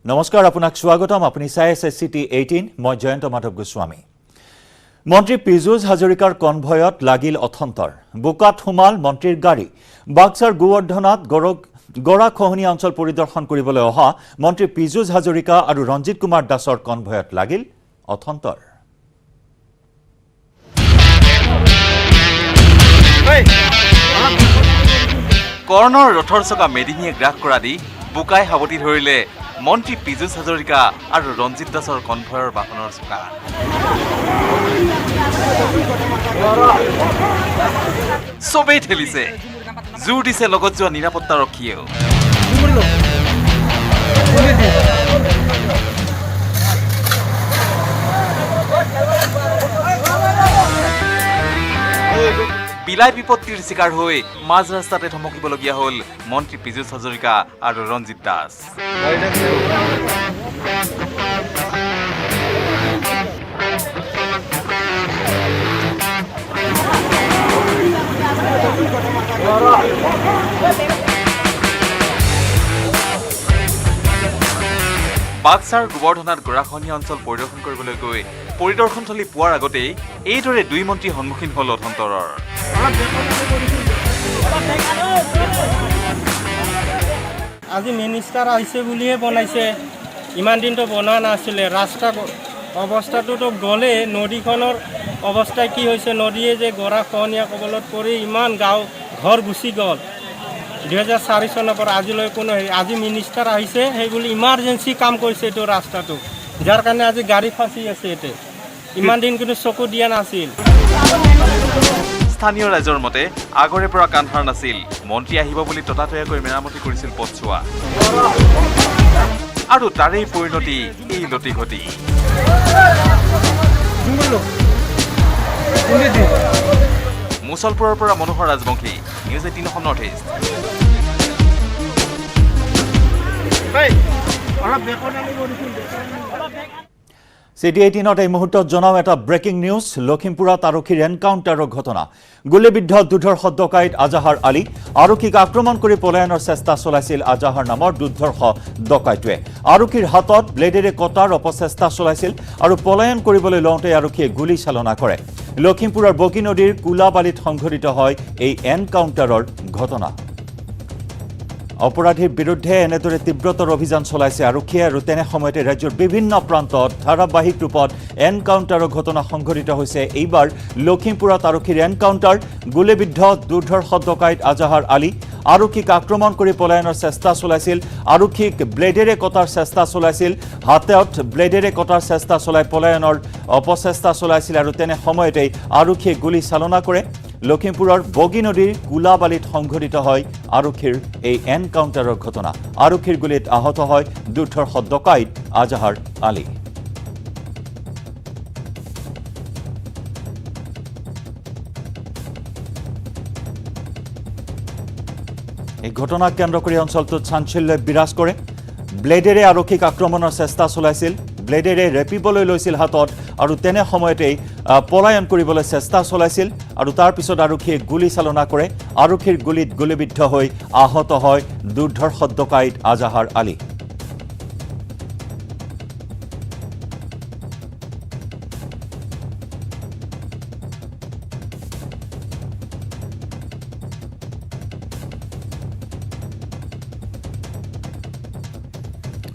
নমস্কাৰ আপোনাক স্বাগতম আপুনি চাই আছে সিটি 18 মই জয়ন্ত মাধৱ গোস্বামী মন্ত্ৰী পীযুষ হাজৰিকাৰ কনভয়ত লাগিল অথন্তৰ বুকাত হুমাল মন্ত্ৰীৰ গাড়ী বাক্সাৰ গোৱৰ্ধনাত গৰাখহনি অঞ্চল পৰিদৰ্শন কৰিবলৈ অহা মন্ত্ৰী পীযুষ হাজৰিকা আৰু ৰঞ্জিত কুমাৰ দাসৰ কনভয়ত লাগিল অথন্তৰ কৰ্ণৰ ৰথৰ চকা মেদিনীয়ে গ্ৰাস কৰা দি বুকাই হাবতি ধৰিলে মন্ত্ৰী পীযুষ হাজৰিকা আৰু ৰঞ্জিত দাসৰ কনভয়ৰ বাহনৰ চকা সবেই ঠেলিছে জোৰ দিছে লগত যোৱা নিৰাপত্তাৰক্ষীয়েও বিলাই বিপত্তিৰ চিকাৰ হৈ মাজ ৰাস্তাতে থমকিবলগীয়া হ'ল মন্ত্ৰী পীযুষ হাজৰিকা আৰু ৰঞ্জিত দাস বাক্সাৰ গোৱৰ্ধনাত গৰাখহনীয়া অঞ্চল পৰিদৰ্শন কৰিবলৈ গৈ পৰিদৰ্শনস্থলী পোৱাৰ আগতেই এইদৰে দুই মন্ত্ৰী সন্মুখীন হ'ল অথন্তৰৰ আজি মিনিষ্টাৰ আহিছে বুলিহে বনাইছে ইমান দিনটো বনোৱা নাছিলে ৰাস্তা অৱস্থাটোতো গ'লে নদীখনৰ অৱস্থা কি হৈছে নদীয়ে যে গৰাখহনীয়া কবলত পৰি ইমান গাঁও ঘৰ গুচি গ'ল 2004 চনৰ পৰা আজিলৈ কোনো আজি মিনিষ্টাৰ আহিছে সেই বুলি ইমাৰ্জেঞ্চি কাম কৰিছে এইটো ৰাস্তাটো যাৰ কাৰণে আজি গাড়ী ফাঁচি আছে এতে ইমান দিন কিন্তু চকু দিয়া নাছিল স্থানীয় ৰাইজৰ মতে আগৰে পৰা কান্ধাৰ নাছিল মন্ত্ৰী আহিব বুলি ততাতৈয়াকৈ মেৰামতি কৰিছিল পথছোৱা আৰু তাৰেই পৰিণতি এই লতিঘটি মুছলপুৰৰ পৰা Manohar Rajbongshi news 18 Assam north east city 18 এই মুহূৰ্তত জনাও এটা ব্ৰেকিং নিউজ লখিমপুৰত আৰক্ষীৰ এনকাউণ্টাৰৰ ঘটনা গুলীবিদ্ধ দুৰ্ধৰ্ষ ডকাইত আজাহাৰ আলী আৰক্ষীক আক্ৰমণ কৰি পলায়নৰ চেষ্টা চলাইছিল আজাহাৰ নামৰ দুৰ্ধৰ্ষ ডকাইটোৱে আৰক্ষীৰ হাতত ব্লেডেৰে কটাৰ অপচেষ্টা চলাইছিল আৰু পলায়ন কৰিবলৈ লওঁতে আৰক্ষীয়ে গুলী চালনা কৰে লখিমপুৰৰ বগী নদীৰ কুলাবালিত সংঘটিত হয় এই এনকাউণ্টাৰৰ ঘটনা অপৰাধীৰ বিৰুদ্ধে এনেদৰে তীব্ৰতৰ অভিযান চলাইছে আৰক্ষীয়ে আৰু তেনে সময়তে ৰাজ্যৰ বিভিন্ন প্ৰান্তত ধাৰাবাহিক ৰূপত এনকাউণ্টাৰৰ ঘটনা সংঘটিত হৈছে এইবাৰ লখিমপুৰত আৰক্ষীৰ এনকাউণ্টাৰ গুলীবিদ্ধ দুৰ্ধৰ্ষ ডকাইত আজাহাৰ আলী আৰক্ষীক আক্ৰমণ কৰি পলায়নৰ চেষ্টা চলাইছিল আৰক্ষীক ব্লেডেৰে কটাৰ চেষ্টা চলাইছিল হাতত ব্লেডেৰে কটাৰ চেষ্টা চলাই পলায়নৰ অপচেষ্টা চলাইছিল আৰু তেনে সময়তে আৰক্ষীয়ে গুলী চালনা কৰে লখিমপুৰৰ বগী নদীৰ কুলাবালিত সংঘটিত হয় আৰক্ষীৰ এই এনকাউণ্টাৰৰ ঘটনা আৰক্ষীৰ গুলীত আহত হয় দুৰ্ধৰ্ষ ডকাইত আজাহাৰ আলী এই ঘটনাক কেন্দ্ৰ কৰি অঞ্চলটোত চাঞ্চল্যই বিৰাজ কৰে ব্লেডেৰে আৰক্ষীক আক্ৰমণৰ চেষ্টা চলাইছিল ব্লেডেৰে ৰেপিবলৈ লৈছিল হাতত আৰু তেনে সময়তেই পলায়ন কৰিবলৈ চেষ্টা চলাইছিল আৰু তাৰ পিছত আৰক্ষীয়ে গুলী চালনা কৰে আৰক্ষীৰ গুলীত গুলীবিদ্ধ হৈ আহত হয় দুৰ্ধৰ্ষ ডকাইত আজাহাৰ আলী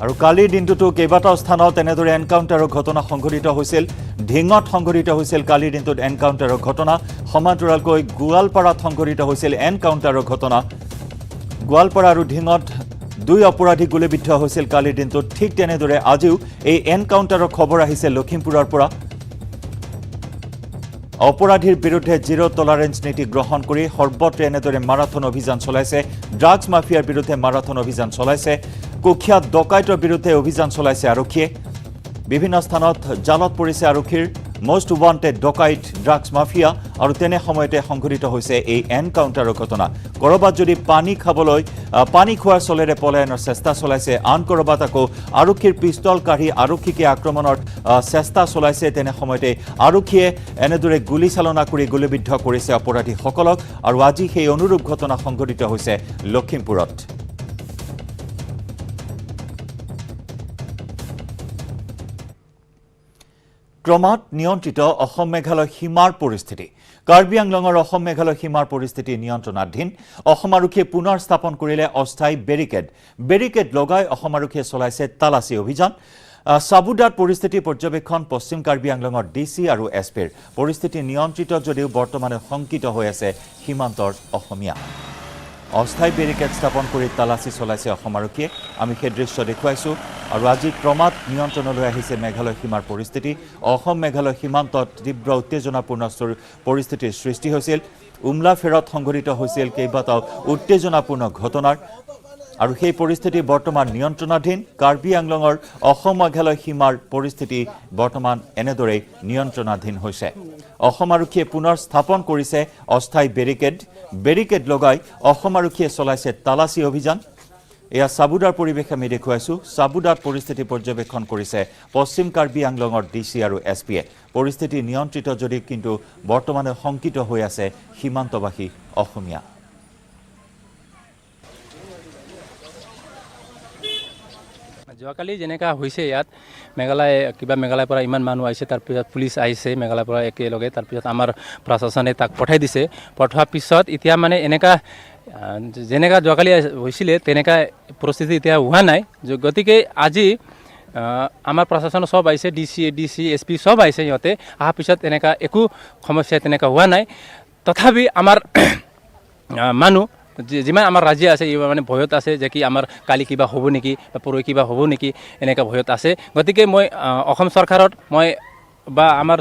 আৰু কালিৰ দিনটোতো কেইবাটাও স্থানত এনেদৰে এনকাউণ্টাৰৰ ঘটনা সংঘটিত হৈছিল ঢিঙত সংঘটিত হৈছিল কালিৰ দিনটোত এনকাউণ্টাৰৰ ঘটনা সমান্তৰালকৈ গোৱালপাৰাত সংঘটিত হৈছিল এনকাউণ্টাৰৰ ঘটনা গোৱালপাৰা আৰু ঢিঙত দুই অপৰাধী গুলীবিদ্ধ হৈছিল কালিৰ দিনটোত ঠিক তেনেদৰে আজিও এই এনকাউণ্টাৰৰ খবৰ আহিছে লখিমপুৰৰ পৰা অপৰাধীৰ বিৰুদ্ধে জিৰো টলাৰেন্স নীতি গ্ৰহণ কৰি সৰ্বত্ৰে এনেদৰে মাৰাথন অভিযান চলাইছে ড্ৰাগছ মাফিয়াৰ বিৰুদ্ধে মাৰাথন অভিযান চলাইছে কুখ্যাত ডকাইতৰ বিৰুদ্ধে অভিযান চলাইছে আৰক্ষীয়ে বিভিন্ন স্থানত জালত পৰিছে আৰক্ষীৰ মোষ্ট ওৱান্টেড ডকাইট ড্ৰাগছ মাফিয়া আৰু তেনে সময়তে সংঘটিত হৈছে এই এনকাউণ্টাৰৰ ঘটনা কৰবাত যদি পানী খোৱাৰ চলেৰে পলায়নৰ চেষ্টা চলাইছে আন কৰবাত আকৌ আৰক্ষীৰ পিস্তল কাঢ়ি আৰক্ষীকে আক্ৰমণৰ চেষ্টা চলাইছে তেনে সময়তে আৰক্ষীয়ে এনেদৰে গুলী চালনা কৰি গুলীবিদ্ধ কৰিছে অপৰাধীসকলক আৰু আজি সেই অনুৰূপ ঘটনা সংঘটিত হৈছে লখিমপুৰত ক্ৰমাৎ নিয়ন্ত্ৰিত অসম মেঘালয় সীমাৰ পৰিস্থিতি কাৰ্বি আংলঙৰ অসম মেঘালয় সীমাৰ পৰিস্থিতি নিয়ন্ত্ৰণাধীন অসম আৰক্ষীয়ে পুনৰ স্থাপন কৰিলে অস্থায়ী বেৰিকেড লগাই অসম আৰক্ষীয়ে চলাইছে তালাচী অভিযান সাবুদাত পৰিস্থিতি পৰ্যবেক্ষণ পশ্চিম কাৰ্বি আংলঙৰ ডিসি আৰু এছপিৰ পৰিস্থিতি নিয়ন্ত্ৰিত যদিও বৰ্তমানে শংকিত হৈ আছে সীমান্তৰ অসমীয়া অস্থায়ী বেৰিকেড স্থাপন কৰি তালাচী চলাইছে অসম আৰক্ষীয়ে আমি সেই দৃশ্য দেখুৱাইছো আৰু আজি ক্ৰমাৎ নিয়ন্ত্ৰণলৈ আহিছে মেঘালয় সীমাৰ পৰিস্থিতি অসম মেঘালয় সীমান্তত তীব্ৰ উত্তেজনাপূৰ্ণ পৰিস্থিতিৰ সৃষ্টি হৈছিল উমলা ফেৰত সংঘটিত হৈছিল কেইবাটাও উত্তেজনাপূৰ্ণ ঘটনাৰ আৰু সেই পৰিস্থিতি বৰ্তমান নিয়ন্ত্ৰণাধীন কাৰ্বি আংলঙৰ অসম মেঘালয় সীমাৰ পৰিস্থিতি বৰ্তমান এনেদৰে নিয়ন্ত্ৰণাধীন হৈছে অসম আৰক্ষীয়ে পুনৰ স্থাপন কৰিছে অস্থায়ী বেৰিকেড লগাই অসম আৰক্ষীয়ে চলাইছে তালাচী অভিযান এয়া সাবুদাৰ পৰিৱেশ আমি দেখুৱাইছো সাবুদাত পৰিস্থিতি পৰ্যবেক্ষণ কৰিছে পশ্চিম কাৰ্বি আংলঙৰ ডিসি আৰু এছপিয়ে পৰিস্থিতি নিয়ন্ত্ৰিত যদি কিন্তু বৰ্তমানে শংকিত হৈ আছে সীমান্তবাসী অসমীয়া যোৱাকালি যেনেকা হৈছে ইয়াত মেঘালয়ৰ পৰা ইমান মানুহ আহিছে তাৰপিছত পুলিচ আহিছে মেঘালয়ৰ পৰা একেলগে তাৰপিছত আমাৰ প্ৰশাসনে তাক পঠাই দিছে পঠোৱাৰ পিছত এতিয়া মানে এনেকা যেনেকা যোৱাকালি হৈছিলে তেনেকা পৰিস্থিতি এতিয়া হোৱা নাই গতিকে আজি আমাৰ প্ৰশাসন সব আহিছে ডিসি এছপি সব আহিছে সিহঁতে অহাৰ পিছত এনেকা একো সমস্যা তেনেকা হোৱা নাই তথাপি আমাৰ মানুহ যিমান আমাৰ ৰাজ্য আছে এই মানে ভয়ত আছে যে কি আমাৰ কালি কিবা হ'ব নেকি বা পৰহি কিবা হ'ব নেকি এনেকা ভয়ত আছে গতিকে মই অসম চৰকাৰত মই বা আমাৰ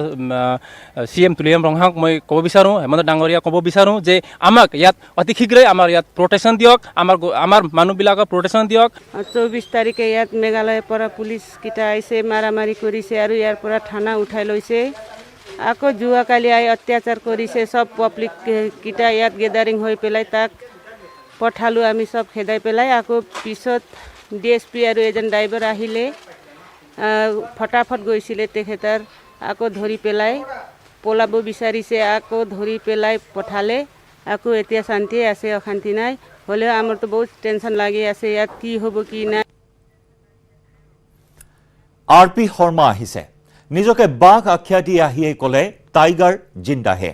CM তুলিয়াম ৰংহাক মই ক'ব বিচাৰোঁ হেমন্ত ডাঙৰীয়া ক'ব বিচাৰোঁ যে আমাক ইয়াত অতি শীঘ্ৰেই আমাৰ ইয়াত প্ৰটেকশ্যন দিয়ক আমাৰ মানুহবিলাকক প্ৰটেকশ্যন দিয়ক 24 তাৰিখে ইয়াত মেঘালয়ৰ পৰা পুলিচকেইটা আহিছে মাৰামাৰি কৰিছে আৰু ইয়াৰ পৰা থানা উঠাই লৈছে আকৌ যোৱাকালি আহি অত্যাচাৰ কৰিছে সব পাব্লিক কেইটা ইয়াত গেদাৰিং হৈ পেলাই তাক পঠালোঁ আমি সব খেদাই পেলাই আকৌ পিছত DSP আৰু এজন ড্ৰাইভাৰ আহিলে ফটাফট গৈছিলে তেখেতৰ আকৌ ধৰি পেলাই পলাব বিচাৰিছে আকৌ ধৰি পেলাই পঠালে আকৌ এতিয়া শান্তি আছে অশান্তি নাই হ'লেও আমাৰতো বহুত টেনশ্যন লাগি আছে ইয়াত কি হ'ব কি নাই RP শৰ্মা আহিছে নিজকে বাঘ আখ্যা দি আহিয়ে ক'লে টাইগাৰ জিন্দা হে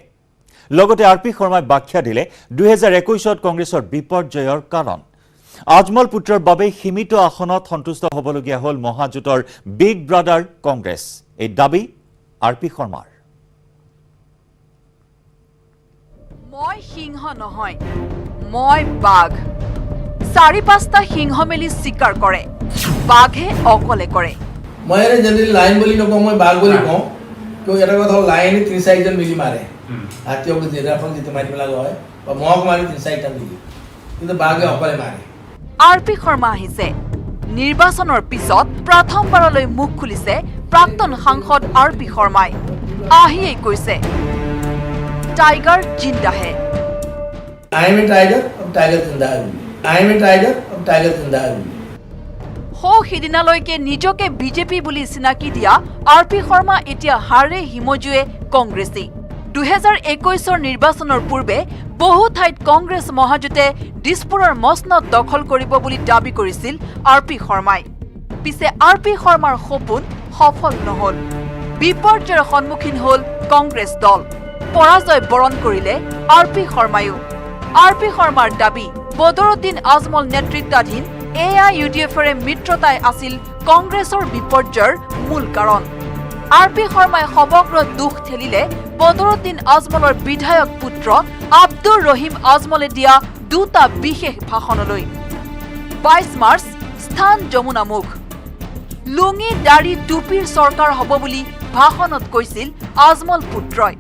লগতে RP শৰ্মাই ব্যাখ্যা দিলে 2021ত কংগ্ৰেছৰ বিপৰ্যয়ৰ কাৰণ আজমল পুত্ৰৰ বাবে সীমিত আসনত সন্তুষ্ট হ'বলগীয়া হ'ল মহাজোঁটৰ বিগ ব্ৰাদাৰ কংগ্ৰেছ এই দাবী RP শৰ্মাৰ মই সিংহ নহয় মই বাঘ 4-5টা সিংহ মেলি শিকাৰ কৰে বাঘে অকলে কৰে মই এনে জেনেৰেলি লাইন বুলি নকওঁ মই বাঘ বুলি কওঁ কিয় এটা কথা হ'ল লাইনে 3-4জন মিলি মাৰে হাতীয়ক জিৰাফক যিটো মাৰিব লগা হয় বা মহক মাৰি 3-4টা মিলি কিন্তু বাঘে অকলে মাৰে RP শৰ্মা আহিছে নিৰ্বাচনৰ পিছত প্ৰথমবাৰলৈ মুখ খুলিছে প্ৰাক্তন সাংসদ RP শৰ্মাই আহিয়ে কৈছে টাইগাৰ জিন্দা হে I am a tiger, अब टाइगर जिंदा है I am a tiger, अब टाइगर जिंदा है সিদিনালৈকে নিজকে বিজেপি বুলি চিনাকি দিয়া RP শৰ্মা এতিয়া হাৰে হিমজুৱে কংগ্ৰেছী 2021ৰ নিৰ্বাচনৰ পূৰ্বে বহু ঠাইত কংগ্ৰেছ মহাজোঁটে দিছপুৰৰ মসনদ দখল কৰিব বুলি দাবী কৰিছিল RP শৰ্মাই পিছে RP শৰ্মাৰ সপোন সফল নহল বিপৰ্যয়ৰ সন্মুখীন হ'ল কংগ্ৰেছ দল পৰাজয় বৰণ কৰিলে RP শৰ্মায়ো RP শৰ্মাৰ দাবী বদৰুদ্দিন আজমল নেতৃত্বাধীন AIUDFৰে মিত্ৰতাই আছিল কংগ্ৰেছৰ বিপৰ্যয়ৰ মূল কাৰণ RP শৰ্মাই সমগ্ৰ দুখ ঠেলিলে বদৰুদ্দিন আজমলৰ বিধায়ক পুত্ৰ আব্দুৰ ৰহিম আজমলে দিয়া দুটা বিশেষ ভাষণলৈ 22 মাৰ্চ স্থান যমুনামুখ লুঙি দাড়ি টুপিৰ চৰকাৰ হ'ব বুলি ভাষণত কৈছিল আজমল পুত্ৰই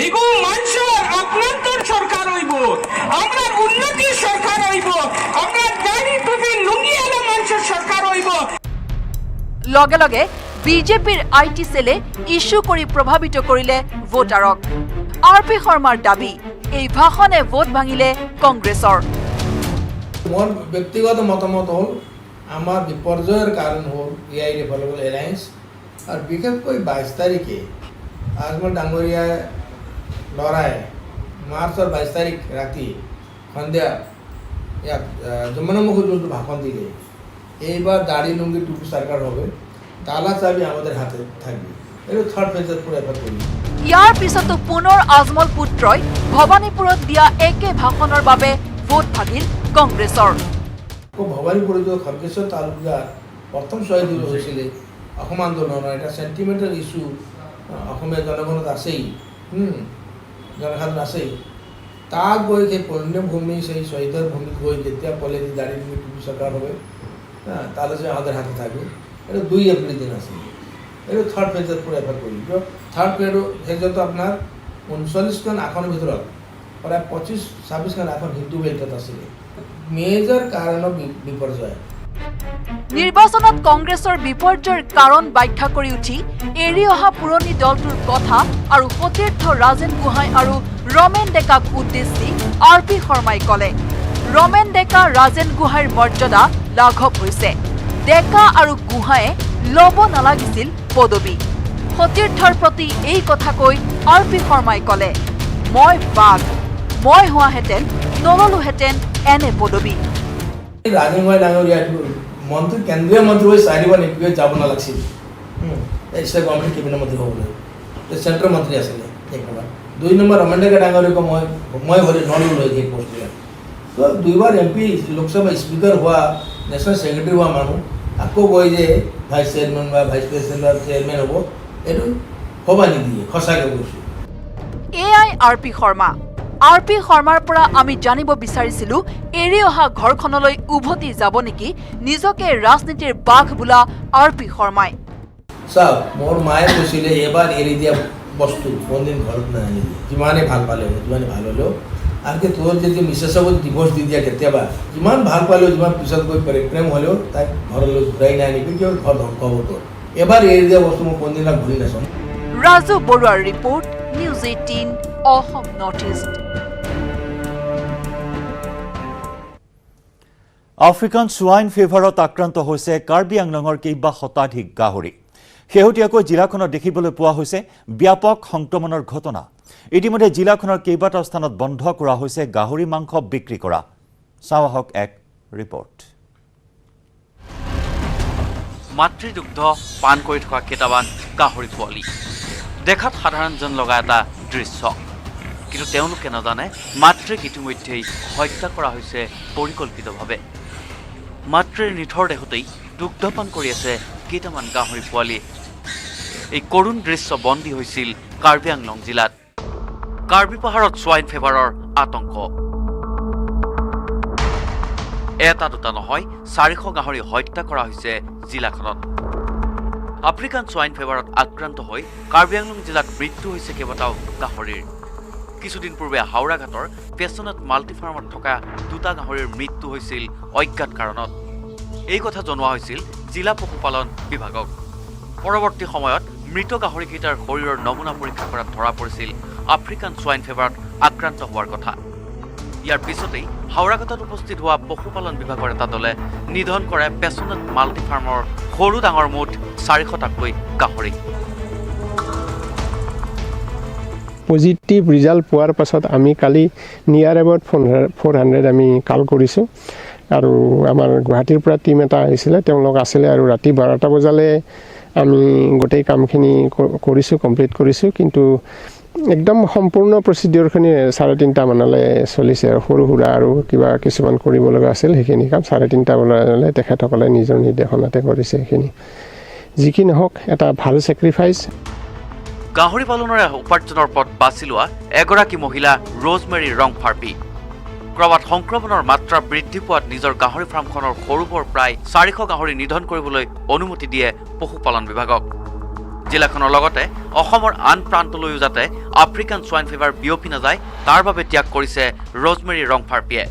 এগো মানুষেৰ আপনাৰ সৰকাৰ হইব আমৰা উন্নতিৰ সৰকাৰ হইব আমৰা দাড়ি টুপি লুঙ্গি আলা মানুষেৰ সৰকাৰ হইব লগে লগে বিজেপিৰ IT সেলে ইস্যু কৰি প্ৰভাৱিত কৰিলে ভোটাৰক RP শৰ্মাৰ দাবী এই ভাষণে ভোট ভাঙিলে কংগ্ৰেছৰ মোৰ ব্যক্তিগত মতামত হ'ল আমাৰ বিপৰ্যয়ৰ কাৰণ হ'ল AI ডেভেলপমেণ্ট এলায়েন্স আৰু বিশেষকৈ 22 তাৰিখে আজমল ডাঙৰীয়াই লৰাই মাৰ্চৰ 22 তাৰিখ ৰাতি সন্ধিয়া ইয়াত যমুনামুখী যোনটো ভাষণ দিলে এইবাৰ দাড়ি লুঙ্গি টুপি চৰকাৰ হবে তালা চাবি আমাদেৰ হাতে থাকবে। এটা থাৰ্ড ফেজেৰ পুৰো এফাৰ্ট কৰি। ইয়াৰ পিছতো পুনৰ আজমল পুত্ৰই ভৱানীপুৰত দিয়া একে ভাষণৰ বাবে ভোট ভাগিল কংগ্ৰেছৰ। ভবানীপুৰ যে খড়গেশ্বৰ তালুকদাৰ প্ৰথম শ্বহীদ হৈছিলে অসম আন্দোলনৰ এটা সেন্টিমেন্টাল ইস্যু অসমীয়া জনগণত আছেই, জনসাধাৰণ আছেই। তাক গৈ সেই পুণ্যভূমি সেই শহীদের ভূমিত গৈ যেতিয়া ক'লে যে দাঁড়িয়ে টুপি সরকার হবে, তাহলে যে আমাদের হাতে থাকবে। এটা 2 এপ্রিল দিন আছে। এটা থার্ড ফেজের পুরো এফার্ট করি। থার্ড ফেজত আপনার 39খন আসনৰ ভিতৰত প্ৰায় 25-26খন আসন হিন্দু বেল্টত আছিলে। মেজৰ কাৰণ বিপৰ্যয়। নিৰ্বাচনত কংগ্ৰেছৰ বিপৰ্যয়ৰ কাৰণ ব্যাখ্যা কৰি উঠি এৰি অহা পুৰণি দলটোৰ কথা আৰু সতীৰ্থ ৰাজেন গোহাঁই আৰু ৰমেন ডেকাক উদ্দেশ্যি RP শৰ্মাই ক'লে, ৰমেন ডেকা ৰাজেন গোহাঁইৰ মৰ্যাদা লাঘৱ হৈছে। ডেকা আৰু গোহাঁয়ে ল'ব নালাগিছিল পদবী। সতীৰ্থৰ প্ৰতি এই কথা কৈ RP শৰ্মাই ক'লে, মই বাঘ, মই হোৱাহেঁতেন নললোহেঁতেন এনে পদবী। ৰাজেন গোহাঁই ডাঙৰীয়া মন্ত্ৰী, কেন্দ্ৰীয় মন্ত্ৰী হৈ 4বাৰ MP যাব নালাগিছিল। ষ্টেট গভৰ্ণমেণ্ট কেবিনেট মন্ত্ৰী হ'বলৈ চেণ্ট্ৰেল মন্ত্ৰী আছিলে একবাৰ। 2 নম্বৰ ৰমেন ডেকা ডাঙৰীয়াক মই হ'লে নল'লো সেই পোষ্টবিলাক। তো 2বাৰ MP লোকসভা স্পীকাৰ হোৱা, নেশ্যনেল ছেক্ৰেটাৰী হোৱা মানুহ আকৌ গৈ যে ভাইচ চেয়াৰমেন বা ভাইচ প্ৰেচিডেণ্ট বা চেয়াৰমেন হ'ব, এইটো হ'ব নিদিয়ে। সঁচাকৈ কৈছোঁ। এয়াই RP শৰ্মা। RP শৰ্মাৰ পৰা আমি জানিব বিচাৰিছিলো এৰি অহা ঘৰখনলৈ উভতি যাব নেকি নিজকে ৰাজনীতিৰ বাঘ বোলা RP শৰ্মাই। চাওক, মোৰ মায়ে কৈছিলে এবাৰ এৰি দিয়া বস্তু কোনদিন ঘৰত নাহিবি, যিমানেই ভাল পালে যিমানে ভাল হ'লেও। আনকি তোৰ যদি মিছেছক ডিভোৰ্চ দি দিয়া কেতিয়াবা, যিমান ভাল পালেও যিমান পিছত গৈ প্ৰেম হ'লেও তাইক ঘৰলৈ ঘূৰাই নানিবি, কিয় ঘৰ ধ্বংস হ'ব তোৰ। এবাৰ এৰি দিয়া বস্তু মই কোনদিন ঘূৰি নাচাম। ৰাজু বৰুৱাৰ report, news 18 Assam north east. African swine ফিভাৰত আক্ৰান্ত হৈছে কাৰ্বি আংলঙৰ কেইবা শতাধিক গাহৰি। শেহতীয়াকৈ জিলাখনত দেখিবলৈ পোৱা হৈছে ব্যাপক সংক্ৰমণৰ ঘটনা। ইতিমধ্যে জিলাখনৰ কেইবাটাও স্থানত বন্ধ কৰা হৈছে গাহৰি মাংস বিক্ৰী কৰা। চাওঁ আহক এক ৰিপৰ্ট। মাতৃদুগ্ধ পান কৰি থকা কেইটামান গাহৰি পোৱালি দেখাত সাধাৰণ যেন লগা এটা দৃশ্য, কিন্তু তেওঁলোকে নাজানে মাতৃক ইতিমধ্যেই হত্যা কৰা হৈছে পৰিকল্পিতভাৱে। মাতৃৰ নিথৰ দেহতেই দুগ্ধপান কৰি আছে কেইটামান গাহৰি পোৱালি। এই কৰুণ দৃশ্য বন্দী হৈছিল কাৰ্বি আংলং জিলাত। কাৰ্বি পাহাৰত সোৱাইন ফিভাৰৰ আতংক। এটা দুটা নহয়, 400 গাহৰি হত্যা কৰা হৈছে জিলাখনত। আফ্ৰিকান সোৱাইন ফিভাৰত আক্ৰান্ত হৈ কাৰ্বি আংলং জিলাত মৃত্যু হৈছে কেইবাটাও গাহৰিৰ। কিছুদিন পূৰ্বে হাওৰাঘাটৰ পেছনেট মাল্টি ফাৰ্মত থকা 2টা গাহৰিৰ মৃত্যু হৈছিল অজ্ঞাত কাৰণত। এই কথা জনোৱা হৈছিল জিলা পশুপালন বিভাগক। পৰৱৰ্তী সময়ত মৃত গাহৰিকেইটাৰ শৰীৰৰ নমুনা পৰীক্ষা কৰাত ধৰা পৰিছিল আফ্ৰিকান সোৱাইন ফিভাৰত আক্ৰান্ত হোৱাৰ কথা। ইয়াৰ পিছতেই হাওৰাঘাটত উপস্থিত হোৱা পশুপালন বিভাগৰ এটা দলে নিধন কৰে পেছনেট মাল্টি ফাৰ্মৰ সৰু ডাঙৰ মুঠ 400টাকৈ গাহৰি। পজিটিভ ৰিজাল্ট পোৱাৰ পাছত আমি কালি নিয়াৰ এবাউট 400 আমি কাল কৰিছোঁ। আৰু আমাৰ গুৱাহাটীৰ পৰা টিম এটা আহিছিলে, তেওঁলোক আছিলে। আৰু ৰাতি 12টা বজালৈ আমি গোটেই কামখিনি কৰিছোঁ, কমপ্লিট কৰিছোঁ। কিন্তু একদম সম্পূৰ্ণ প্ৰচিডিঅ'ৰখিনি 3:30 মানলৈ চলিছে। আৰু সৰু সুৰা আৰু কিবা কিছুমান কৰিব লগা আছিল, সেইখিনি কাম 3:30 বজালৈ তেখেতসকলে নিজৰ নিৰ্দেশনাতে কৰিছে। সেইখিনি যি কি নহওক, এটা ভাল ছেক্ৰিফাইচ। গাহৰি পালনৰে উপাৰ্জনৰ পথ বাছি লোৱা এগৰাকী মহিলা ৰ'জমেৰী ৰংফাৰ্পি ক'ৰবাত সংক্ৰমণৰ মাত্ৰা বৃদ্ধি পোৱাত নিজৰ গাহৰি ফাৰ্মখনৰ সৰু বৰ প্ৰায় 400 গাহৰি নিধন কৰিবলৈ অনুমতি দিয়ে পশুপালন বিভাগক। জিলাখনৰ লগতে অসমৰ আন প্ৰান্তলৈও যাতে আফ্ৰিকান সোৱাইন ফিভাৰ বিয়পি নাযায়, তাৰ বাবে ত্যাগ কৰিছে ৰ'জমেৰী ৰংফাৰ্পিয়ে।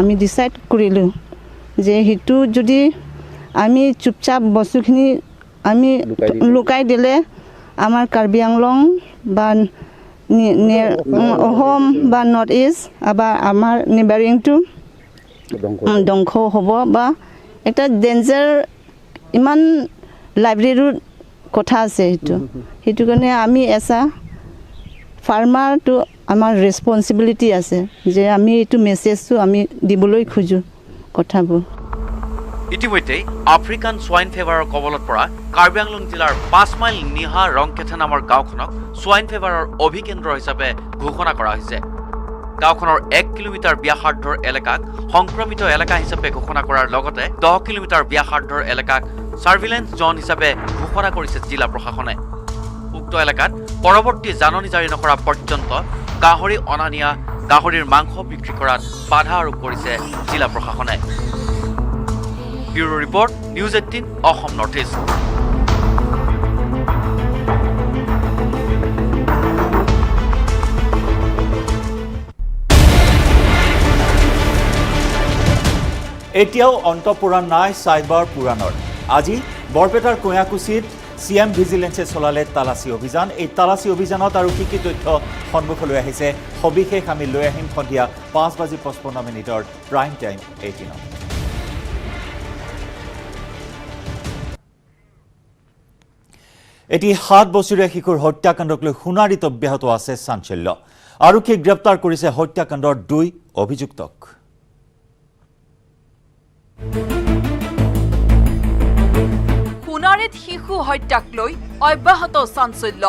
আমি ডিচাইড কৰিলোঁ যে সেইটো যদি আমি চুপচাপ বস্তুখিনি আমি লুকাই দিলে আমাৰ কাৰ্বি আংলং বা অসম বা নৰ্থ ইষ্ট বা আমাৰ নেবাৰিংটো ধ্বংস হ'ব বা এটা ডেঞ্জাৰ ইমান লাইব্ৰেৰীৰ কথা আছে। সেইটো কাৰণে আমি এছা ফাৰ্মাৰটো আমাৰ ৰেছপনচিবিলিটি আছে যে আমি এইটো মেছেজটো আমি দিবলৈ খোজোঁ কথাবোৰ। ইতিমধ্যেই আফ্ৰিকান সোয়াইন ফেভাৰৰ কবলত পৰা কাৰ্বি আংলং জিলাৰ 5 মাইল নিহা ৰংকেথা নামৰ গাঁওখনক সোয়াইন ফেভাৰৰ অভিকেন্দ্ৰ হিচাপে ঘোষণা কৰা হৈছে। গাঁওখনৰ 1 কিলোমিটাৰ ব্যাসাৰ্ধৰ এলেকাক সংক্ৰমিত এলেকা হিচাপে ঘোষণা কৰাৰ লগতে 10 কিলোমিটাৰ ব্যাসাৰ্ধৰ এলেকাক সাৰ্ভিলেন্স জোন হিচাপে ঘোষণা কৰিছে জিলা প্ৰশাসনে। উক্ত এলেকাত পৰৱৰ্তী জাননী জাৰি নকৰা পৰ্যন্ত গাহৰি অনা নিয়া গাহৰিৰ মাংস বিক্ৰী কৰাত বাধা আৰোপ কৰিছে জিলা প্ৰশাসনে। Bureau report news 18 Assam north east. এতিয়াও অন্ত পৰা নাই চাইবাৰ পুৰাণৰ। আজি বৰপেটাৰ কুঁয়াকুছিত CM ভিজিলেন্সে চলালে তালাচী অভিযান। এই তালাচী অভিযানত আৰু কি তথ্য সন্মুখলৈ আহিছে সবিশেষ আমি লৈ আহিম সন্ধিয়া 5:55 প্ৰাইম টাইম 18। এটি 7 বছৰীয়া শিশুৰ হত্যাকাণ্ডক লৈ শুনাৰিত অব্যাহত আছে চাঞ্চল্য। আৰক্ষীয়ে গ্ৰেপ্তাৰ কৰিছে হত্যাকাণ্ডৰ 2 অভিযুক্তক। সোণাৰীত শিশু হত্যাক লৈ অব্যাহত চাঞ্চল্য।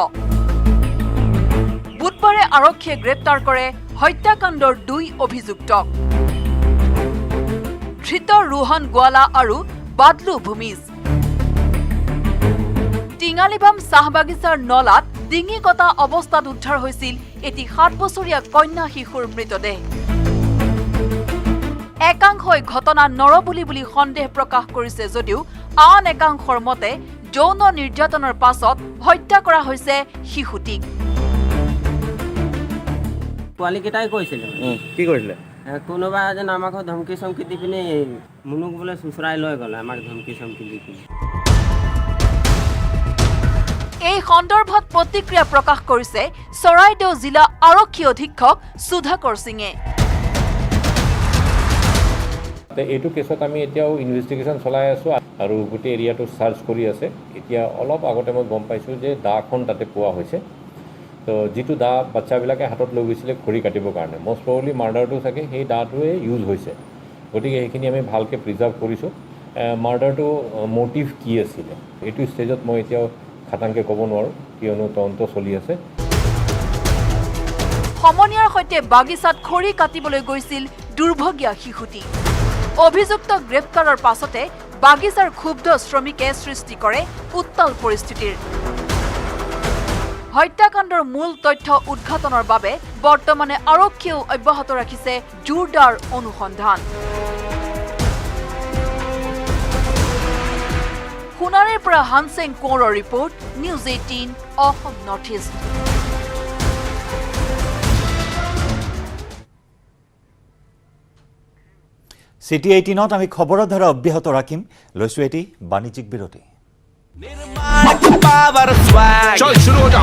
বুধবাৰে আৰক্ষীয়ে গ্ৰেপ্তাৰ কৰে হত্যাকাণ্ডৰ 2 অভিযুক্তক, ধৃত ৰোহন গোৱালা আৰু বাদলু ভূমিজ। টিঙালিবাম চাহ বাগিচাৰ নলাত ডিঙি কটা অৱস্থাত উদ্ধাৰ হৈছিল এটি 7 বছৰীয়া কন্যা শিশুৰ মৃতদেহ। একাংশই ঘটনা নৰবলি বুলি সন্দেহ প্ৰকাশ কৰিছে যদিও আন একাংশৰ মতে যৌন নিৰ্যাতনৰ পাছত হত্যা কৰা হৈছে শিশুটিক। পোৱালীকেইটাই কৈছিলে কি কৰিছিলে? কোনোবা এজন আমাক ধমকি চমকি দি পিনে মুনুক বোলে চুচৰাই লৈ গ'লে, আমাক ধমকি চমকি দি পিনে। এই সন্দৰ্ভত প্ৰতিক্ৰিয়া প্ৰকাশ কৰিছে চৰাইদেউ জিলা আৰক্ষী অধীক্ষক সুধাকৰ সিঙে। এইটো কেছত আমি এতিয়াও ইনভেষ্টিগেশ্যন চলাই আছোঁ আৰু গোটেই এৰিয়াটো চাৰ্চ কৰি আছে। এতিয়া অলপ আগতে মই গম পাইছোঁ যে দাখন তাতে পোৱা হৈছে। তো যিটো দা বাচ্চাবিলাকে হাতত লৈ গৈছিলে খৰি কাটিবৰ কাৰণে, মষ্ট প্ৰবলি মাৰ্ডাৰটো চাগে সেই দাটোৱে ইউজ হৈছে। গতিকে সেইখিনি আমি ভালকৈ প্ৰিজাৰ্ভ কৰিছোঁ। মাৰ্ডাৰটো মটিভ কি আছিলে এইটো ষ্টেজত মই এতিয়াও খাটাংকৈ ক'ব নোৱাৰোঁ, কিয়নো তদন্ত চলি আছে। সমনীয়াৰ সৈতে বাগিচাত খৰি কাটিবলৈ গৈছিল দুৰ্ভগীয়া শিশুটি। অভিযুক্ত গ্ৰেপ্তাৰৰ পাছতে বাগিচাৰ ক্ষুব্ধ শ্ৰমিকে সৃষ্টি কৰে উত্তাল পৰিস্থিতিৰ। হত্যাকাণ্ডৰ মূল তথ্য উদ্ঘাটনৰ বাবে বৰ্তমানে আৰক্ষীয়েও অব্যাহত ৰাখিছে জোৰদাৰ অনুসন্ধান। সোণাৰীৰ পৰা হানসেং কোঁৱৰৰ report, news 18 Assam north east. City 18ত আমি খবৰৰ ধাৰা অব্যাহত ৰাখিম। লৈছো এটি বাণিজ্যিক বিৰতি। चल शुरू हो जा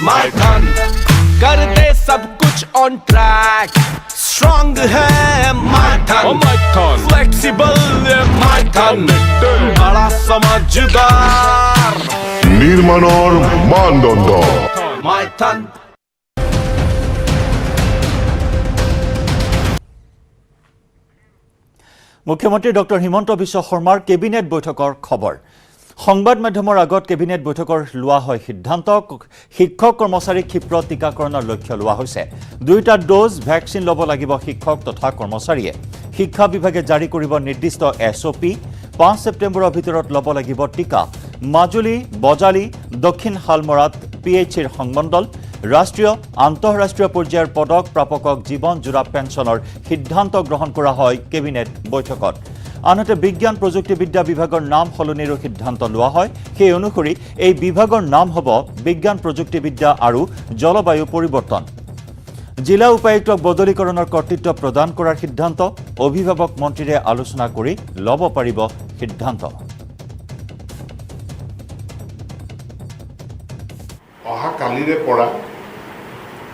माय टन कर दे सब कुछ ऑन ट्रैक स्ट्रांग है माय टन फ्लेक्सिबल माय टन बड़ा समझदार निर्माणर मानदंड माय टन। মুখ্যমন্ত্ৰী ডক্টৰ হিমন্ত বিশ্ব শৰ্মাৰ কেবিনেট বৈঠকৰ খবৰ। সংবাদ মাধ্যমৰ আগত কেবিনেট বৈঠকৰ লোৱা হয় সিদ্ধান্ত। শিক্ষক কৰ্মচাৰীক ক্ষীপ্ৰ টীকাকৰণৰ লক্ষ্য লোৱা হৈছে। 2টা ড'জ ভেকচিন ল'ব লাগিব শিক্ষক তথা কৰ্মচাৰীয়ে। শিক্ষা বিভাগে জাৰি কৰিব নিৰ্দিষ্ট SOP। 5 ছেপ্টেম্বৰৰ ভিতৰত ল'ব লাগিব টীকা। মাজুলী, বজালী, দক্ষিণ শালমৰাত PHCৰ সংমণ্ডল। ৰাষ্ট্ৰীয় আন্তঃৰাষ্ট্ৰীয় পৰ্যায়ৰ পদক প্ৰাপকক জীৱনজোৰা পেঞ্চনৰ সিদ্ধান্ত গ্ৰহণ কৰা হয় কেবিনেট বৈঠকত। আনহাতে বিজ্ঞান প্ৰযুক্তিবিদ্যা বিভাগৰ নাম সলনিৰো সিদ্ধান্ত লোৱা হয়। সেই অনুসৰি এই বিভাগৰ নাম হ'ব বিজ্ঞান প্ৰযুক্তিবিদ্যা আৰু জলবায়ু পৰিৱৰ্তন। জিলা উপায়ুক্তক বদলীকৰণৰ কৰ্তৃত্ব প্ৰদান কৰাৰ সিদ্ধান্ত। অভিভাৱক মন্ত্ৰীৰে আলোচনা কৰি ল'ব পাৰিব সিদ্ধান্ত। অহা কালিৰে পৰা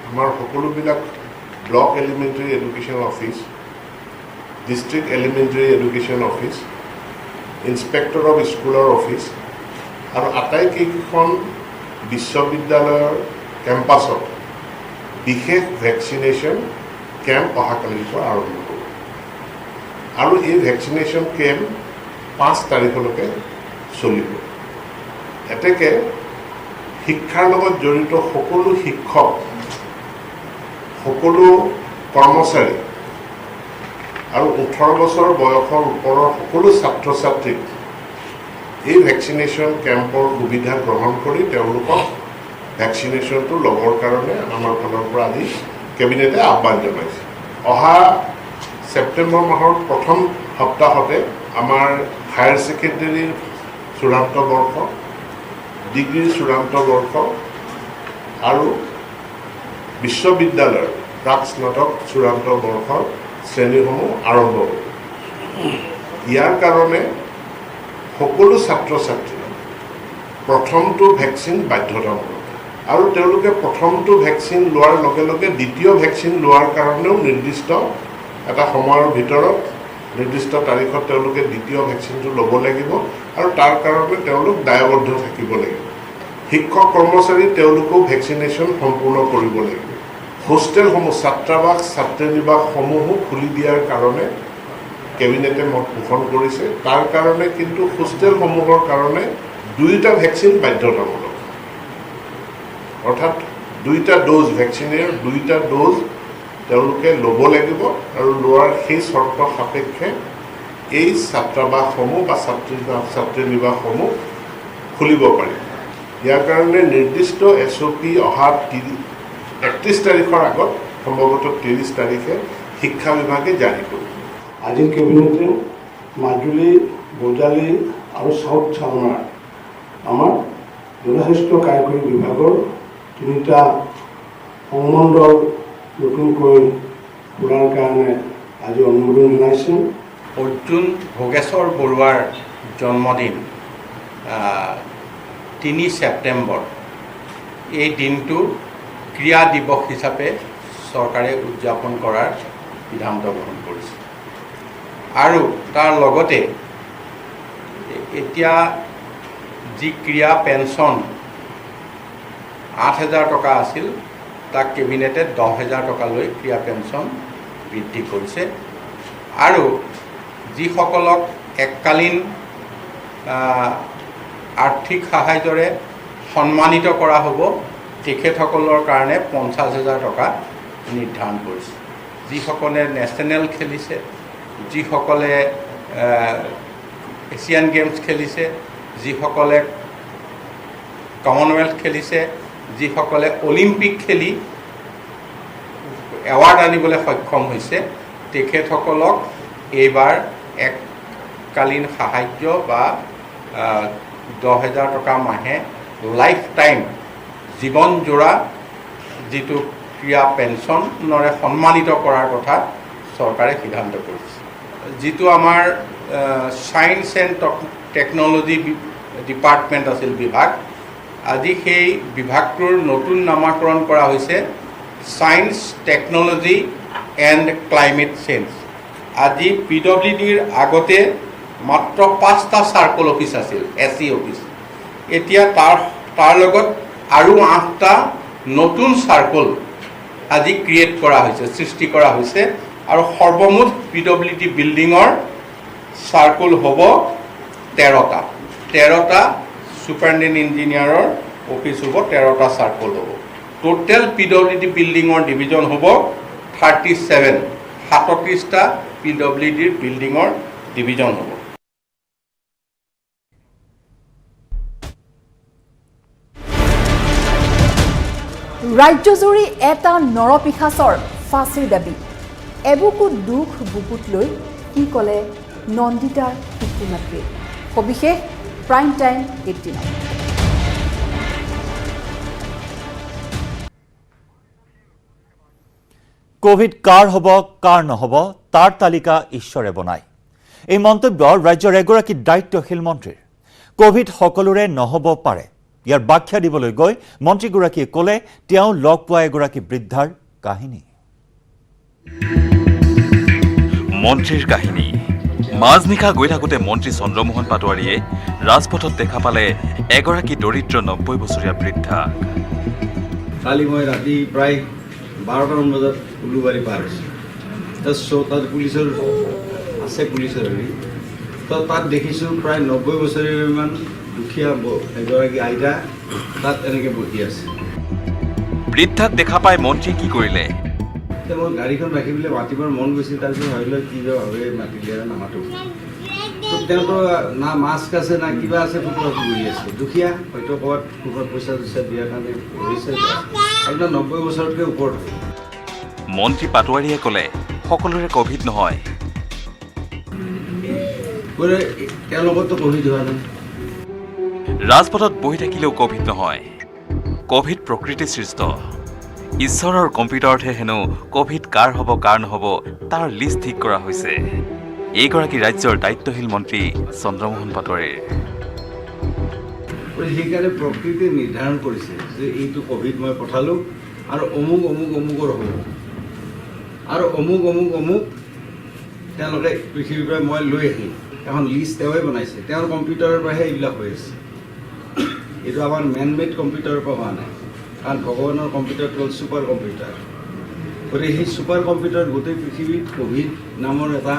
আমাৰ সকলোবিলাক block elementary education office, district elementary education office, inspector of স্কুলৰ অফিচ আৰু আটাইকেইখন বিশ্ববিদ্যালয়ৰ কেম্পাছত বিশেষ ভেকচিনেশ্যন কেম্প অহাকালিৰ পৰা আৰম্ভ হ'ব। আৰু এই ভেকচিনেশ্যন কেম্প 5 তাৰিখলৈকে চলিব। এতেকে শিক্ষাৰ লগত জড়িত সকলো শিক্ষক, সকলো কৰ্মচাৰী আৰু 18 বছৰ বয়সৰ ওপৰৰ সকলো ছাত্ৰ ছাত্ৰীক এই ভেকচিনেশ্যন কেম্পৰ সুবিধা গ্ৰহণ কৰি তেওঁলোকক ভেকচিনেশ্যনটো ল'বৰ কাৰণে আমাৰ ফালৰ পৰা আজি কেবিনেটে আহ্বান জনাইছে। অহা ছেপ্টেম্বৰ মাহৰ প্ৰথম সপ্তাহতে আমাৰ হায়াৰ ছেকেণ্ডেৰীৰ চূড়ান্ত বৰ্ষ, ডিগ্ৰীৰ চূড়ান্ত বৰ্ষ আৰু বিশ্ববিদ্যালয়ৰ প্ৰাক স্নাতক চূড়ান্ত বৰ্ষৰ শ্ৰেণীসমূহ আৰম্ভ হ'ব। ইয়াৰ কাৰণে সকলো ছাত্ৰ ছাত্ৰী প্ৰথমটো ভেকচিন বাধ্যতামূলক আৰু তেওঁলোকে প্ৰথমটো ভেকচিন লোৱাৰ লগে লগে দ্বিতীয় ভেকচিন লোৱাৰ কাৰণেও নিৰ্দিষ্ট এটা সময়ৰ ভিতৰত নিৰ্দিষ্ট তাৰিখত তেওঁলোকে দ্বিতীয় ভেকচিনটো ল'ব লাগিব আৰু তাৰ কাৰণে তেওঁলোক দায়বদ্ধ থাকিব লাগিব। শিক্ষক কৰ্মচাৰী তেওঁলোকেও ভেকচিনেশ্যন সম্পূৰ্ণ কৰিব লাগিব। হোষ্টেলসমূহ, ছাত্ৰাবাস, ছাত্ৰীনিবাসসমূহো খুলি দিয়াৰ কাৰণে কেবিনেটে মত পোষণ কৰিছে। তাৰ কাৰণে কিন্তু হোষ্টেলসমূহৰ কাৰণে 2টা ভেকচিন বাধ্যতামূলক, অৰ্থাৎ 2টা ড'জ ভেকচিনৰ 2টা ড'জ তেওঁলোকে ল'ব লাগিব আৰু লোৱাৰ সেই চৰ্ত সাপেক্ষে এই ছাত্ৰাবাসসমূহ বা ছাত্ৰীনিবাসসমূহ খুলিব পাৰি। ইয়াৰ কাৰণে নিৰ্দিষ্ট SOP অহা 31 তাৰিখৰ আগত সম্ভৱতঃ 30 তাৰিখে শিক্ষা বিভাগে জাৰি কৰিব। আজিৰ কেবিনেটে মাজুলী, বজালী আৰু চাউথ চাওনাৰ আমাৰ জনস্বাস্থ্য কাৰিকৰী বিভাগৰ 3টা সংমণ্ডল নতুনকৈ খোলাৰ কাৰণে আজি অনুমোদন জনাইছে। অৰ্জুন ভোগেশ্বৰ বৰুৱাৰ জন্মদিন 3 ছেপ্টেম্বৰ। এই দিনটো ক্ৰীড়া দিৱস হিচাপে চৰকাৰে উদযাপন কৰাৰ সিদ্ধান্ত গ্ৰহণ কৰিছে আৰু তাৰ লগতে এতিয়া যি ক্ৰীড়া পেঞ্চন 8,000 টকা আছিল, তাক কেবিনেটে 10,000 টকালৈ ক্ৰীড়া পেঞ্চন বৃদ্ধি কৰিছে আৰু যিসকলক এককালীন আৰ্থিক সাহায্যৰে সন্মানিত কৰা হ'ব তেখেতসকলৰ কাৰণে 50,000 টকা নিৰ্ধাৰণ কৰিছে। যিসকলে নেশ্যনেল খেলিছে, যিসকলে এছিয়ান গেমছ খেলিছে, যিসকলে কমনৱেলথ খেলিছে, যিসকলে অলিম্পিক খেলি এৱাৰ্ড আনিবলৈ সক্ষম হৈছে, তেখেতসকলক এইবাৰ এককালীন সাহায্য বা 10,000 টকা মাহে লাইফ টাইম জীৱনজোৰা যিটো ক্ৰীড়া পেঞ্চনৰে সন্মানিত কৰাৰ কথা চৰকাৰে সিদ্ধান্ত কৰিছে। যিটো আমাৰ ছায়েন্স এণ্ড টেকন'লজি ডিপাৰ্টমেণ্ট আছিল বিভাগ, আজি সেই বিভাগটোৰ নতুন নামাকৰণ কৰা হৈছে science, technology and climate change. আজি PWDৰ আগতে মাত্ৰ 5টা চাৰ্কল অফিচ আছিল, SE অফিচ। এতিয়া তাৰ লগত আৰু 8টা নতুন চাৰ্কল আজি ক্ৰিয়েট কৰা হৈছে, সৃষ্টি কৰা হৈছে আৰু সৰ্বমুঠ PWD বিল্ডিঙৰ চাৰ্কল হ'ব 13টা। 13টা ছুপাৰিনটেণ্ডেণ্ট ইঞ্জিনিয়াৰৰ অফিচ হ'ব, 13টা চাৰ্কল হ'ব। টোটেল PWD বিল্ডিঙৰ ডিভিজন হ'ব 37, 37টা PWDৰ বিল্ডিঙৰ ডিভিজন হ'ব। ৰাজ্যজুৰি এটা নৰপিশাচৰ ফাঁচীৰ দাবী। এবুকু দুখ বুকুত লৈ কি ক'লে নন্দিতাৰ পিতৃ মাতৃয়ে। সবিশেষ প্ৰাইম টাইম 18। কোভিড কাৰ হ'ব কাৰ নহ'ব তাৰ তালিকা ঈশ্বৰে বনায়। এই মন্তব্য ৰাজ্যৰ এগৰাকী দায়িত্বশীল মন্ত্ৰীৰ। কোভিড সকলোৰে নহ'ব পাৰে। ইয়াৰ ব্যাখ্যা দিবলৈ গৈ মন্ত্ৰীগৰাকীয়ে ক'লে তেওঁ লগ পোৱা এগৰাকী বৃদ্ধাৰ কাহিনী। মন্ত্ৰীৰ কাহিনী। মাজনিশা গৈ থাকোঁতে মন্ত্ৰী চন্দ্ৰমোহন পাটোৱাৰীয়ে ৰাজপথত দেখা পালে এগৰাকী দৰিদ্ৰ 90 বছৰীয়া বৃদ্ধাক। কালি মই ৰাতি প্ৰায় 12টামান বজাত উলুবাৰী পাৰ হৈছোঁ। তাত পুলিচৰ আছে, পুলিচৰ হেৰি তো তাত দেখিছোঁ প্ৰায় 90 বছৰীয়মান দুখীয়া এগৰাকী আইতা তাত এনেকৈ বহি আছে। বৃদ্ধাক দেখা পাই মন্ত্ৰী কি কৰিলে? মই গাড়ীখন ৰাখি পেলাই মাতিবৰ মন গৈছিল, তাৰপিছত ভাবিলোঁ কি ভাবে মাতিলে আৰু নামাতো। তেওঁতো না মাস্ক আছে না কিবা আছে, ফুটপাথত বহি আছে। দুখীয়া হয়তো ক'ৰবাত ফুটপাথ পইচা দিয়াৰ কাৰণে বহিছে, একদম 90 বছৰতকৈ ওপৰত। মন্ত্ৰী পাটোৱাৰীয়ে ক'লে সকলোৰে ক'ভিড নহয়। তেওঁৰ লগতো ক'ভিড হোৱা নাই। ৰাজপথত বহি থাকিলেও ক'ভিড নহয়, ক'ভিড প্ৰকৃতি সৃষ্ট। ঈশ্বৰৰ কম্পিউটাৰতহে হেনো ক'ভিড কাৰ হ'ব কাৰ নহ'ব তাৰ লিষ্ট ঠিক কৰা হৈছে। এইগৰাকী ৰাজ্যৰ দায়িত্বশীল মন্ত্ৰী চন্দ্ৰমোহন পাটোৱাৰীৰ। সেইকাৰণে প্ৰকৃতিয়ে নিৰ্ধাৰণ কৰিছে যে এইটো ক'ভিড মই পঠালোঁ আৰু অমুক অমুক অমুকৰ হ'ব আৰু অমুক অমুক অমুক তেওঁলোকে পৃথিৱীৰ পৰা মই লৈ আহিম। এখন লিষ্ট তেওঁৱে বনাইছে, তেওঁৰ কম্পিউটাৰৰ পৰাহে এইবিলাক হৈ আছে। এইটো আমাৰ মেন মেড কম্পিউটাৰৰ পৰা হোৱা নাই, কাৰণ ভগৱানৰ কম্পিউটাৰটো হ'ল ছুপাৰ কম্পিউটাৰ। গতিকে সেই ছুপাৰ কম্পিউটাৰত গোটেই পৃথিৱীত ক'ভিড নামৰ এটা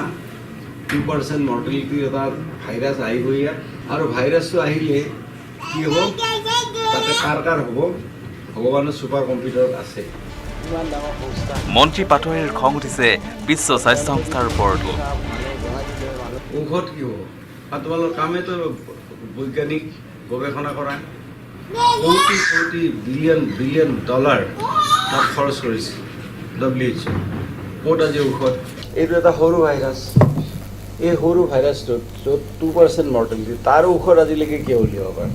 2% মৰ্টেলিটিৰ এটা ভাইৰাছ আহিব ইয়াত, আৰু ভাইৰাছটো আহিলে কি হ'ব তাতে কাৰ কাৰ হ'ব ভগৱানৰ ছুপাৰ কম্পিউটাৰত আছে। মন্ত্ৰী পাটোৱাৰীৰ খং উঠিছে বিশ্ব স্বাস্থ্য সংস্থাৰ ওপৰতো। ঔষধ কি হ'ব? তোমালোকৰ কামেতো বৈজ্ঞানিক গৱেষণা কৰা, কোটি কোটি বিলিয়ন ডলাৰ তাত খৰচ কৰিছে WHO। ক'ত আজি ঔষধ? এইটো এটা সৰু ভাইৰাছ, এই সৰু ভাইৰাছটোত য'ত 2% মৰ্টেলিটি, তাৰ ঔষধ আজিলৈকে কিয় উলিয়াব পাৰে?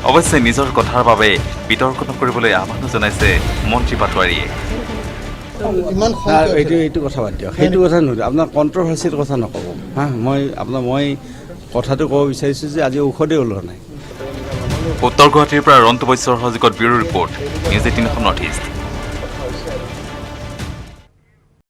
অৱশ্যে নিজৰ কথাৰ বাবে বিতৰ্ক নকৰিবলৈ আহ্বানো জনাইছে মন্ত্ৰী পাটোৱাৰীয়ে। এইটো কথা বাদ দিয়ক, সেইটো কথা নহয়, আপোনাৰ কণ্ট্ৰভাৰ্চিৰ কথা নক'ব হা। মই কথাটো ক'ব বিচাৰিছোঁ যে আজি ঔষধে ওলোৱা নাই। উত্তৰ গুৱাহাটীৰ পৰা ৰন্তু বৈশ্যৰ সহযোগত bureau report, news 18 north east.